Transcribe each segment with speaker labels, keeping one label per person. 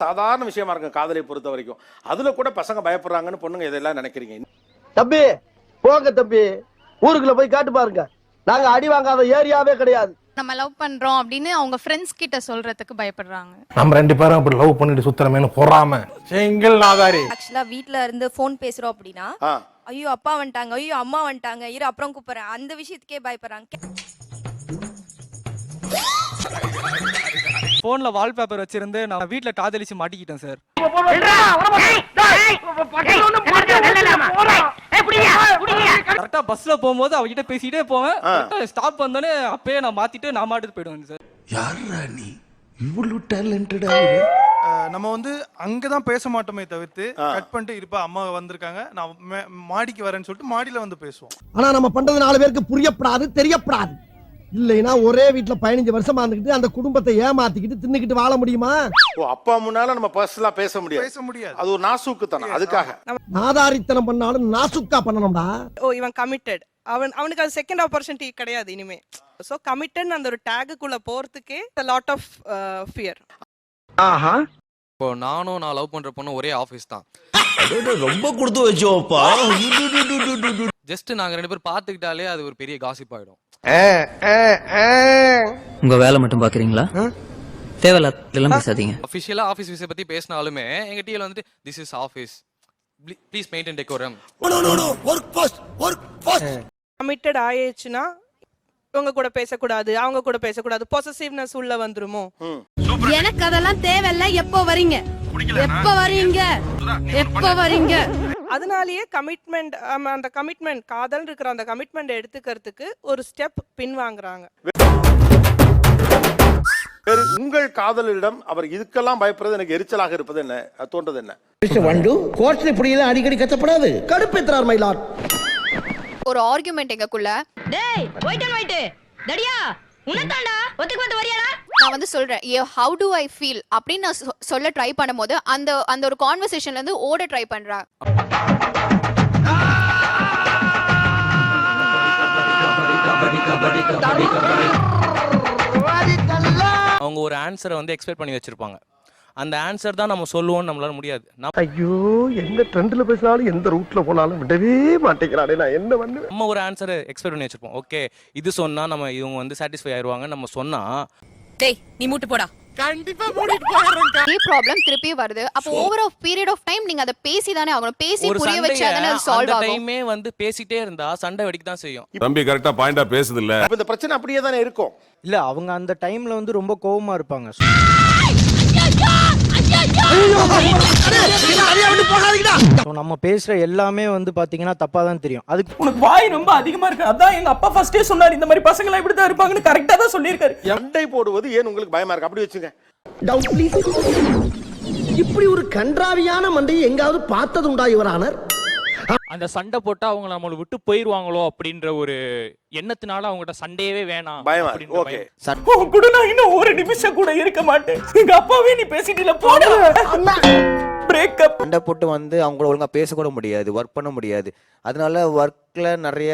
Speaker 1: சாதாரண விஷயமா இருக்கும் காதலை பொறுத்த வரைக்கும். அதுல கூட பசங்க பயப்படுறாங்கன்னு பொண்ணுங்க இதெல்லாம் நினைக்கிறீங்க.
Speaker 2: தம்பி போங்க தம்பி, ஊருக்குள்ள போய் காட்டு பாருங்க, நாங்க அடி வாங்காத ஏரியாவே கிடையாது.
Speaker 3: நம்ம லவ் பண்றோம் அப்படின்னு அவங்க ஃப்ரெண்ட்ஸ் கிட்ட சொல்றதுக்கு பயப்படுறாங்க.
Speaker 4: நம்ம 2 பேரும் அப்படி லவ் பண்ணிட்டு சுத்துறமேனு பொறாம செங்கல் நாதாரி.
Speaker 5: ஆக்சுவலா வீட்ல இருந்து போன் பேசுறோம் அப்படின்னா ஐயோ அப்பா வந்துட்டாங்க, ஐயோ அம்மா வந்துட்டாங்க, இரு அப்புறம் கூப்பிடுறேன், அந்த விஷயத்துக்கே பயப்படுறாங்க.
Speaker 6: போன்ல வால்பேப்பர் வச்சிருந்து நான் வீட்ல காதலிச்சு மாட்டிக்கிட்டேன் சார். கரெக்டா பஸ்ல போகும்போது அவகிட்ட பேசிட்டே போவேன். ஸ்டாப் வந்தோடனே அப்பயே நான் மாத்திட்டு நான் மாட்டுக்கு போயிடுவேன் சார்.
Speaker 7: யாரா நீ இவ்வளவு டேலண்டடா?
Speaker 8: நம்ம வந்து அங்கதான் பேச மாட்டோமே தவிர்த்து கட் பண்ணிட்டு இருப்பா அம்மா வந்திருக்காங்க நான் மாடிக்கு வரேன்னு சொல்லிட்டு மாடியில வந்து பேசுவோம்.
Speaker 2: ஆனா நம்ம பண்றது 4 பேருக்கு புரியப்படாது, தெரியப்படாது. இல்லைன்னா ஒரே வீட்டுல 15 வருஷமா இருந்துகிட்டு அந்த குடும்பத்தை ஏமாத்திக்கிட்டு தின்னுக்கிட்டு வாழ முடியுமா?
Speaker 1: அப்பா முன்னால நம்ம பர்சனலா பேச முடியாது. அது ஒரு நாசூக்குத்தனம். அதுக்காக
Speaker 2: நாதாரித்தனம் பண்ணாலும் நாசுக்கா பண்ணணும்டா.
Speaker 9: ஓ இவன் கமிட்டட், அவனுக்கு அது செகண்ட் ஆப்பர்ச்சுனிட்டி கிடையாது இனிமே. சோ கமிட்டட் அந்த ஒரு டேகுக்குள்ள போறதுக்கே a lot of fear.
Speaker 2: ஆஹா,
Speaker 6: இப்போ நான் லவ் பண்ற பொண்ணு ஒரே ஆபீஸ் தான்.
Speaker 7: ரொம்ப கொடுத்து வச்சோப்பா.
Speaker 6: ஜஸ்ட் நாங்க 2 பேரும் பாத்துக்கிட்டாலே அது ஒரு பெரிய காசிப் ஆயிடும்.
Speaker 10: உங்க வேலை மட்டும் பாக்குறீங்களா? தேவையில்லாம் பேசாதீங்க.
Speaker 6: அபிஷியலா ஆபீஸ் விஷயம் பத்தி பேசினாலுமே எங்க டீல வந்துட்டு this is office, please maintain decorum.
Speaker 9: Committed ஆயிடுச்சுன்னா இவங்க கூட பேசக்கூடாது, அவங்க கூட பேசக்கூடாது, பொசசிவ்னஸ் உள்ள வந்துருமோ.
Speaker 5: எனக்கு அதெல்லாம் தேவையில்ல, எப்போ வரீங்க, எப்போ வரீங்க, எப்போ வரீங்க.
Speaker 9: அதனாலேயே கமிட்மெண்ட், அந்த கமிட்மெண்ட் காதல் இருக்கிற அந்த கமிட்மெண்ட் எடுத்துக்கிறதுக்கு ஒரு ஸ்டெப் பின் வாங்குறாங்க.
Speaker 1: உங்கள் காதலிடம் அவர் இதுக்கெல்லாம் பயப்படுறது எனக்கு எரிச்சலாக இருப்பது என்ன தோன்றது என்ன?
Speaker 2: வண்டு கோர்ட்ல இப்படி எல்லாம் அடிக்கடி கத்தப்படாது, கடுப்பேத்துறார் மைலாட்.
Speaker 3: ஒரு ஆர்குமெண்ட் எங்கக்குள்ள,
Speaker 5: டேய் வெயிட் டடியா உனதாண்டா ஒத்துக்கு வந்து வரியாடா,
Speaker 3: நான் வந்து சொல்றேன் how do I feel அப்படின்னு நான் சொல்ல ட்ரை பண்ணும்போது அந்த ஒரு கான்வர்சேஷன்ல இருந்து ஓட ட்ரை பண்றா.
Speaker 6: அவங்க ஒரு ஆன்சரை வந்து எக்ஸ்பெக்ட் பண்ணி வச்சிருப்பாங்க. அந்த ஆன்சர் தான் நம்ம சொல்லுவோம்னு நம்மளால முடியாது.
Speaker 2: ஐயோ, எந்த ட்ரெண்ட்ல பேசினாலும் எந்த ரூட்ல போனாலும் விடவே மாட்டேங்கிறானே, நான் என்ன பண்ணுவேன்?
Speaker 6: நம்ம ஒரு ஆன்சரை எக்ஸ்பெக்ட் பண்ணி வச்சிருப்போம். ஓகே இது சொன்னா நம்ம இவங்க வந்து சாட்டிஸ்ஃபை ஆயிருவாங்க நம்ம சொன்னா,
Speaker 5: டேய் நீ மூட்டு போடா,
Speaker 6: கண்டிப்பா மூடிட்டு போறேன்.
Speaker 3: இதே ப்ராப்ளம் திருப்பி வருது. அப்ப over of period of time நீங்க அத பேசி தானே ஆகணும். பேசி புரிய வச்சாதானே அது சால்வ் ஆகும்.
Speaker 6: டைமே வந்து பேசிட்டே இருந்தா சண்டை வெடிக்க தான் செய்யும்.
Speaker 4: தம்பி கரெக்ட்டா பாயிண்டா பேசுது இல்ல?
Speaker 1: அப்ப இந்த பிரச்சனை அப்படியே தானே இருக்கும்.
Speaker 8: இல்ல அவங்க அந்த டைம்ல வந்து ரொம்ப கோவமா இருப்பாங்க. நம்ம பேசுற எல்லாமே வந்து பாத்தீங்கன்னா தப்பா தான் தெரியும். அதுக்கு
Speaker 10: உனக்கு வாய் ரொம்ப அதிகமா இருக்கு. அதான் எங்க அப்பா ஃபர்ஸ்டே சொன்னாரு இந்த மாதிரி பசங்க எல்லாம் இப்படி தான் இருப்பாங்கன்னு கரெக்ட்டா தான் சொல்லிருக்காரு.
Speaker 1: சண்டை போடுவது ஏன் உங்களுக்கு பயமா இருக்கு? அப்படி வச்சுங்க.
Speaker 2: Doubt please. இப்படி ஒரு கன்றாவியான மண்டையை எங்காவது பார்த்தது உண்டா யுவரானர்?
Speaker 10: அந்த சண்டை போட்டா அவங்க நம்மள விட்டு போயிருவாங்களோ அப்படின்ற ஒரு எண்ணத்தினால அவங்ககிட்ட சண்டையவே வேணாம்.
Speaker 1: பயமா. ஓகே.
Speaker 10: கூட நான் இன்னும் ஒரு நிமிஷம் கூட இருக்க மாட்டேன். எங்க அப்பாவே நீ பேசிட்டீல போடு. பிரேக்கப்.
Speaker 11: சண்டை போட்டு வந்து அவங்கள ஒழுங்கா பேச கூட முடியாது, ஒர்க் பண்ண முடியாது. அதனால ஒர்க்ல நிறைய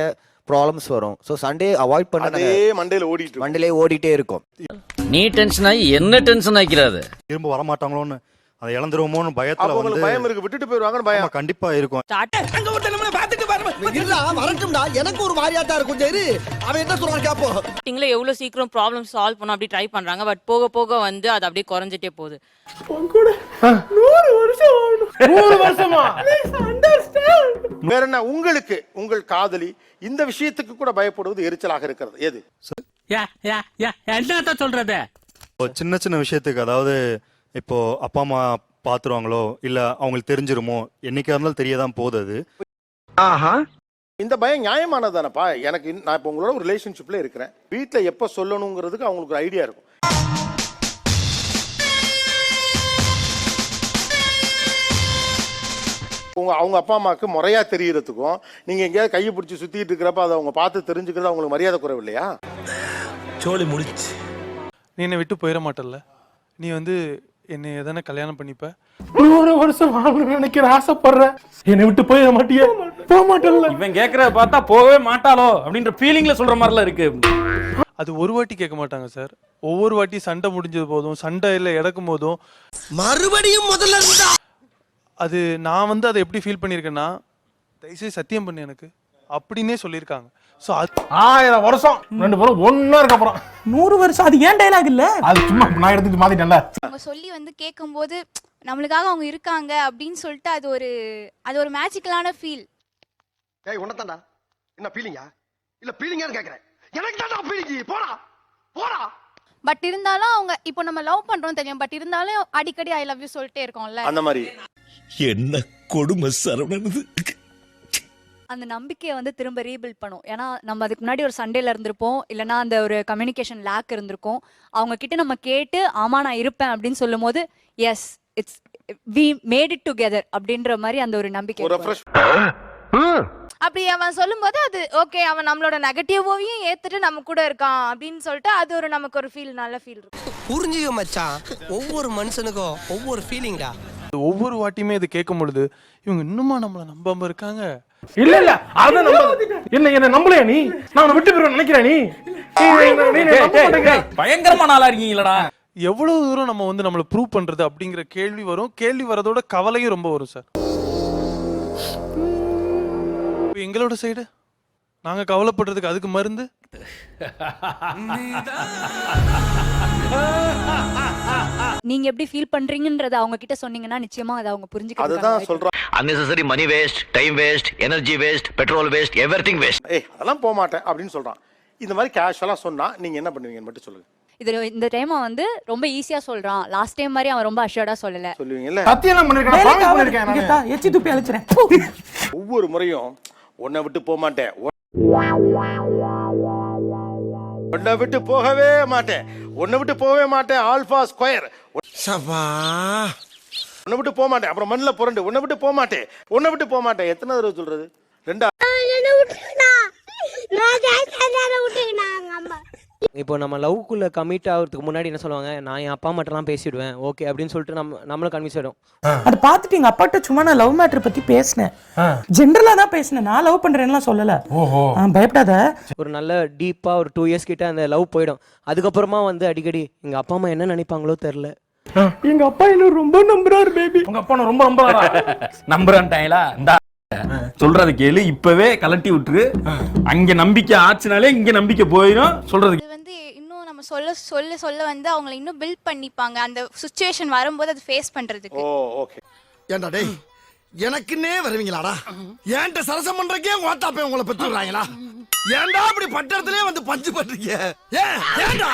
Speaker 11: ப்ராப்ளம்ஸ் வரும். சோ சண்டே அவாய்ட் பண்ண
Speaker 1: அதே மண்டையிலே
Speaker 11: ஓடிட்டே இருக்கும்.
Speaker 10: நீ டென்ஷன் ஆகி என்ன டென்ஷன் ஆக்கிறாத?
Speaker 8: திரும்ப வர மாட்டாங்களோன்னு அதை இழந்துருவோமோன்னு பயத்துல
Speaker 1: வந்து பயம் இருக்கு, விட்டுட்டு போயிடுவாங்கன்னு பயம்
Speaker 8: கண்டிப்பா இருக்கும்.
Speaker 2: அங்க ஒரு நம்ம பாத்துட்டு வரட்டும்டா, எனக்கு ஒரு மாதிரியாட்டா இருக்கும். சரி அவன் என்ன சொல்றான் கேப்போம்.
Speaker 5: நீங்களே எவ்வளவு சீக்கிரம் ப்ராப்ளம் சால்வ் பண்ண அப்படி ட்ரை பண்றாங்க. பட் போக போக வந்து அது அப்படியே குறைஞ்சிட்டே போகுது.
Speaker 4: 100 வருஷமா
Speaker 1: வேற என்ன? உங்களுக்கு உங்கள் காதலி இந்த விஷயத்துக்கு கூட பயப்படுவது எரிச்சலாக இருக்கிறது எது?
Speaker 10: என்னதான் சொல்றது?
Speaker 8: சின்ன சின்ன விஷயத்துக்கு, அதாவது இப்போ அப்பா அம்மா பாத்துருவாங்களோ இல்ல அவங்களுக்கு தெரிஞ்சிருமோ, என்னைக்கா இருந்தாலும் தெரியதான் போகுது.
Speaker 2: ஆஹா,
Speaker 1: இந்த பயம் நியாயமானது தானப்பா. எனக்கு நான் இப்போ உங்களோட ஒரு ரிலேஷன்ஷிப்ல இருக்கிறேன். வீட்டுல எப்ப சொல்லணுங்கிறதுக்கு அவங்களுக்கு ஒரு ஐடியா இருக்கும். அவங்க அப்பா அம்மாவுக்கு முறையா தெரியறதுக்கும் நீங்க எங்கேயாவது கையை பிடிச்சி சுத்திட்டு இருக்கிறப்ப அதை அவங்க பார்த்து தெரிஞ்சுக்கிறது அவங்களுக்கு மரியாதை குறைவு இல்லையா?
Speaker 7: சோலி முடிச்சு.
Speaker 8: நீ என்னை விட்டு போயிட மாட்டல்ல, நீ வந்து என்னை எதனா கல்யாணம் பண்ணிப்ப?
Speaker 4: 100 வருஷம் வாழணும்னு நினைக்கிற ஆசைப்படுற, என்னை விட்டு போயிட மாட்டியா? போக மாட்டேன்ல.
Speaker 10: இவன் கேக்குறத பார்த்தா போகவே மாட்டாளோ அப்படின்ற ஃபீலிங்ல சொல்ற மாதிரிலாம் இருக்கு.
Speaker 8: அது ஒரு வாட்டி கேட்க மாட்டாங்க சார். ஒவ்வொரு வாட்டி சண்டை முடிஞ்சது போதும், சண்டையில இறக்கும் போதும்
Speaker 2: மறுபடியும் முதல்ல இருந்தா
Speaker 8: அது நான் வந்து அதை எப்படி ஃபீல் பண்ணியிருக்கேன்னா, தயவுசெய்து சத்தியம் பண்ணு எனக்கு அப்படின்னே சொல்லியிருக்காங்க. ஸோ
Speaker 4: 1000 வருஷம் 2 பேரும் ஒன்னா இருக்க அப்புறம்
Speaker 10: 100 வருஷம் அது ஏன் டைலாக் இல்ல?
Speaker 4: அது சும்மா நான் எடுத்துட்டு மாத்திட்டேன்ல.
Speaker 3: அவங்க சொல்லி வந்து கேட்கும்போது நம்மளுக்காக அவங்க இருக்காங்க அப்படின்னு சொல்லிட்டு அது ஒரு மேஜிக்கலான ஃபீல்.
Speaker 2: ஏய் உன்னதான்டா என்ன ஃபீலிங்கா இல்ல ஃபீலிங்கான்னு கேக்குறேன். எனக்கு தான்டா ஃபீலிங். போடா போடா.
Speaker 3: பட் இருந்தாலும் அவங்க இப்போ நம்ம லவ் பண்றோம் தெரியும், பட் இருந்தாலும் அடிக்கடி ஐ லவ் யூ சொல்லிட்டே இருக்கோம்ல.
Speaker 1: அந்த மாதிரி
Speaker 7: என்ன கொடுமை சரவணனது.
Speaker 5: அந்த நம்பிக்கையை வந்து திரும்ப ரீபில்ட் பண்ணும். ஏன்னா நம்ம அதுக்கு முன்னாடி ஒரு சண்டேல இருந்திருப்போம், இல்லைன்னா அந்த ஒரு கம்யூனிகேஷன் லேக் இருந்திருக்கும். அவங்க கிட்ட நம்ம கேட்டு ஆமா நான் இருப்பேன் அப்படின்னு சொல்லும் போது yes it's we made it together அப்படின்ற மாதிரி அந்த ஒரு நம்பிக்கை
Speaker 1: ஒரு
Speaker 5: இருக்கும்.
Speaker 1: ஃப்ரெஷ்
Speaker 3: அப்படி அவன் சொல்லும்போது அது ஓகே, அவன் நம்மளோட நெகட்டிவையும் ஏத்துட்டு நம்ம கூட இருக்கான் அப்படின்னு சொல்லிட்டு அது நமக்கு ஒரு ஃபீல், நல்ல ஃபீல் இருக்கும்.
Speaker 2: புரிஞ்சுக்க மச்சான், ஒவ்வொரு மனுஷனுக்கும் ஒவ்வொரு ஃபீலிங்டா.
Speaker 8: ஒவ்வொரு வாட்டியுமே இது கேட்கும் பொழுது இவங்க இன்னுமா நம்மளை நம்பாம இருக்காங்க.
Speaker 4: இல்ல அதான் என்ன நம்பலையா நீ? நான் உன்னை விட்டு போயிடுவேன் நினைக்கிறேன் நீ?
Speaker 10: பயங்கரமான ஆளா இருக்கீங்களடா.
Speaker 8: எவ்வளவு தூரம் நம்ம வந்து நம்மளை ப்ரூவ் பண்றது அப்படிங்கிற கேள்வி வரும். கேள்வி வரதோட கவலையும் ரொம்ப வரும் சார். எங்களோட சைடு நாங்க கவலைப்படுறதுக்கு அதுக்கு மருந்து
Speaker 5: நீங்க எப்படி ஃபீல் பண்றீங்கன்றத அவங்க கிட்ட சொன்னீங்கன்னா நிச்சயமா அதை அவங்க புரிஞ்சுக்க.
Speaker 1: அதுதான் சொல்றேன்.
Speaker 7: unnecessary money waste, time waste, energy waste, petrol waste, everything waste.
Speaker 1: ஏய் அதெல்லாம் போக மாட்டேன் அப்படின்னு சொல்றான். இந்த மாதிரி கேஷுவலா சொன்னா நீங்க என்ன பண்ணுவீங்கன்னு மட்டும் சொல்லுங்க.
Speaker 5: இந்த டைம் வந்து ரொம்ப ஈஸியா சொல்றான். லாஸ்ட் டைம் மாதிரி அவன் ரொம்ப அஷர்டா சொல்லல.
Speaker 1: சொல்லுவீங்கல்ல?
Speaker 4: சத்தியம் பண்ணிருக்கேன், ப்ராமிஸ் பண்ணிருக்கேன் நான்.
Speaker 10: எச்சி துப்பி அழிச்சறேன்.
Speaker 1: ஒவ்வொரு முறையும் உன்னை விட்டு போக மாட்டேன், உன்னை விட்டு போகவே மாட்டேன், உன்னை விட்டு போகவே மாட்டேன், ஆல்பா ஸ்கொயர் உன்னை விட்டு போக மாட்டேன், அப்புறம் மண்ணில் புரண்டு உன்னை விட்டு போக மாட்டேன், உன்னை விட்டு போக மாட்டேன். எத்தனை தடவை சொல்றது? 2.
Speaker 6: இப்போ நம்ம லவ்க்குள்ள கமிட் ஆகிறதுக்கு முன்னாடி என்ன சொல்லுவாங்க, நான் என் அப்பா மட்டும்லாம் பேசிடுவேன் ஓகே அப்படின்னு சொல்லிட்டு நம்மளும் கன்வின்ஸ் ஆயிடும்.
Speaker 10: அது பார்த்துட்டு எங்க அப்பாட்ட சும்மா நான் லவ் மேட்டர் பத்தி பேசினேன், ஜென்ரலா தான் பேசினேன், நான் லவ் பண்றேன்லாம் சொல்லல. பயப்படாத.
Speaker 6: ஒரு நல்ல டீப்பா ஒரு 2 இயர்ஸ் கிட்ட அந்த லவ் போயிடும். அதுக்கப்புறமா வந்து அடிக்கடி எங்க அப்பா அம்மா என்ன நினைப்பாங்களோ தெரியல,
Speaker 10: எங்க அப்பா என்ன ரொம்ப நம்புறாரு பேபி.
Speaker 4: உங்க அப்பா ரொம்ப நம்புறாரா?
Speaker 10: நம்புறான்ட்டாங்களா? இந்த சொல்றது கேளு, இப்பவே கலட்டி விட்டுரு. அங்க நம்பிக்கை ஆச்சுனாலே இங்க நம்பிக்கை போயிடும். சொல்றது
Speaker 3: இது வந்து இன்னும் நம்ம சொல்ல வந்து அவங்களை இன்னும் பில்ட் பண்ணிப்பாங்க அந்த சிச்சுவேஷன் வரும்போது அது ஃபேஸ் பண்றதுக்கு.
Speaker 1: ஓ ஓகே.
Speaker 2: ஏண்டா டேய் எனக்குன்னே வருவீங்களாடா? ஏன்ட்ட சரசம் பண்றக்கே ஓட்டாப்பே உங்களை பெற்றுறாங்களா? ஏன்டா அப்படி பட்டறதுலயே வந்து பஞ்சு பண்றீங்க? ஏன்டா?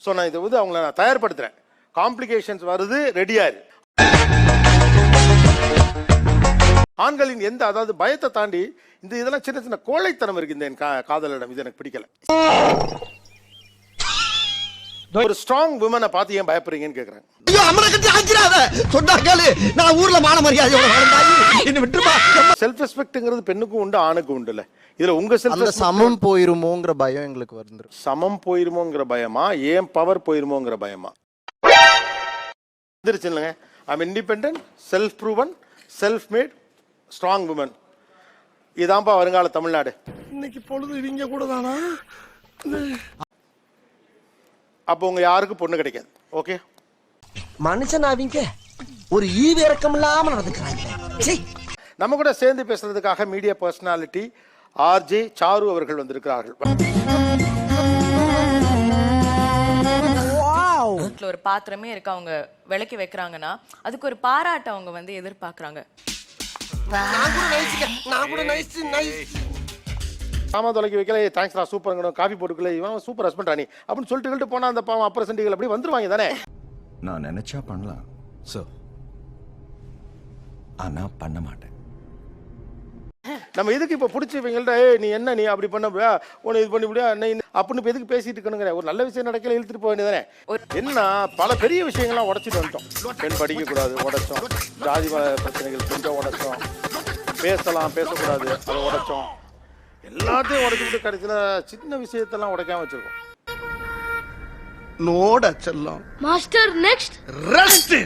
Speaker 1: சோ நான் இதை வந்து அவங்கள நான் தயார்படுத்துறேன். காம்ப்ளிகேஷன்ஸ் வருது, ரெடியா இரு. ஆண்களின் எந்த அதாவது பயத்தை தாண்டி இந்த இதெல்லாம் சின்ன சின்ன கோழைத்தனம் இருக்கு இந்த காதலிடம். இது எனக்கு பிடிக்கல. ஒரு ஸ்ட்ராங் விமனை பார்த்து ஏன் பயப்படுறீங்கன்னு கேக்குறேன்.
Speaker 2: ஐயோ அமர கட்டி ஆஞ்சிராத சொன்னா கேளு. நான் ஊர்ல மான மரியாதையோட வாழ்ந்தாய். என்ன விட்டுமா?
Speaker 1: செல்ஃப் ரெஸ்பெக்ட்ங்கிறது பெண்ணுக்கும் உண்டு ஆணுக்கும் உண்டுல. இதுல உங்க செல்ஃப்
Speaker 11: சமம் போயிருமோங்கிற பயம் எங்களுக்கு வந்துரும்.
Speaker 1: சமம் போயிருமோங்கிற பயமா, ஏன் பவர் போயிருமோங்கிற பயமா? வந்துருச்சு இல்லைங்க. I am independent, self proven, self made, strong women. இதான்பா வருங்கால தமிழ்நாடு.
Speaker 2: இன்னைக்கு பொழுது இவங்க கூட தானா?
Speaker 1: அப்போ உங்க யாருக்கும் பொண்ணு கிடைக்காது. ஓகே,
Speaker 2: மனுஷன் அவங்க ஒரு ஈவு இறக்கம் இல்லாம நடந்துக்கிறாங்க.
Speaker 1: நம்ம கூட சேர்ந்து பேசுறதுக்காக மீடியா பர்சனாலிட்டி ஆர்ஜே சாரு அவர்கள் வந்திருக்கிறார்கள்.
Speaker 9: ஒரு பாத்திரமே இருக்கு, அவங்க விளக்கி வைக்கிறாங்கன்னா அதுக்கு ஒரு பாராட்ட அவங்க வந்து எதிர்பார்க்கறாங்க.
Speaker 1: சாமா தொலைக்கி வைக்கல, தேங்க்ஸ் நான் சூப்பர், காஃபி போட்டுக்கல, இவன் சூப்பர் ஹஸ்பண்ட் ராணி அப்படின்னு சொல்லிட்டு போனா அந்த பாவம் அப்புறம் சண்டிகள் அப்படி வந்துருவாங்க தானே.
Speaker 7: நான் நினைச்சா பண்ணலாம் சார், ஆனா பண்ண மாட்டேன்.
Speaker 1: நம்ம எதுக்கு இப்ப பிடிச்சவங்கள்ட்ட நீ என்ன நீ அப்படி பண்ண உன்னை இது பண்ணி முடியா அப்படின்னு எதுக்கு பேசிட்டு இருக்கணுங்கிற ஒரு நல்ல விஷயம் நடக்கல இழுத்துட்டு போக வேண்டியதானே. என்ன பல பெரிய விஷயங்கள்லாம் உடைச்சிட்டு வந்துட்டோம். பெண் படிக்க கூடாது உடைச்சோம், ஜாதி பிரச்சனைகள் கொஞ்சம் உடைச்சோம், பேசலாம் பேசக்கூடாது அதை உடைச்சோம், எல்லாத்தையும் உடைச்சுட்டு கடைசியில சின்ன விஷயத்தெல்லாம் உடைக்காம வச்சிருக்கோம்.
Speaker 2: நோட செல்லம் மாஸ்டர் நெக்ஸ்ட் ரெஸ்ட்.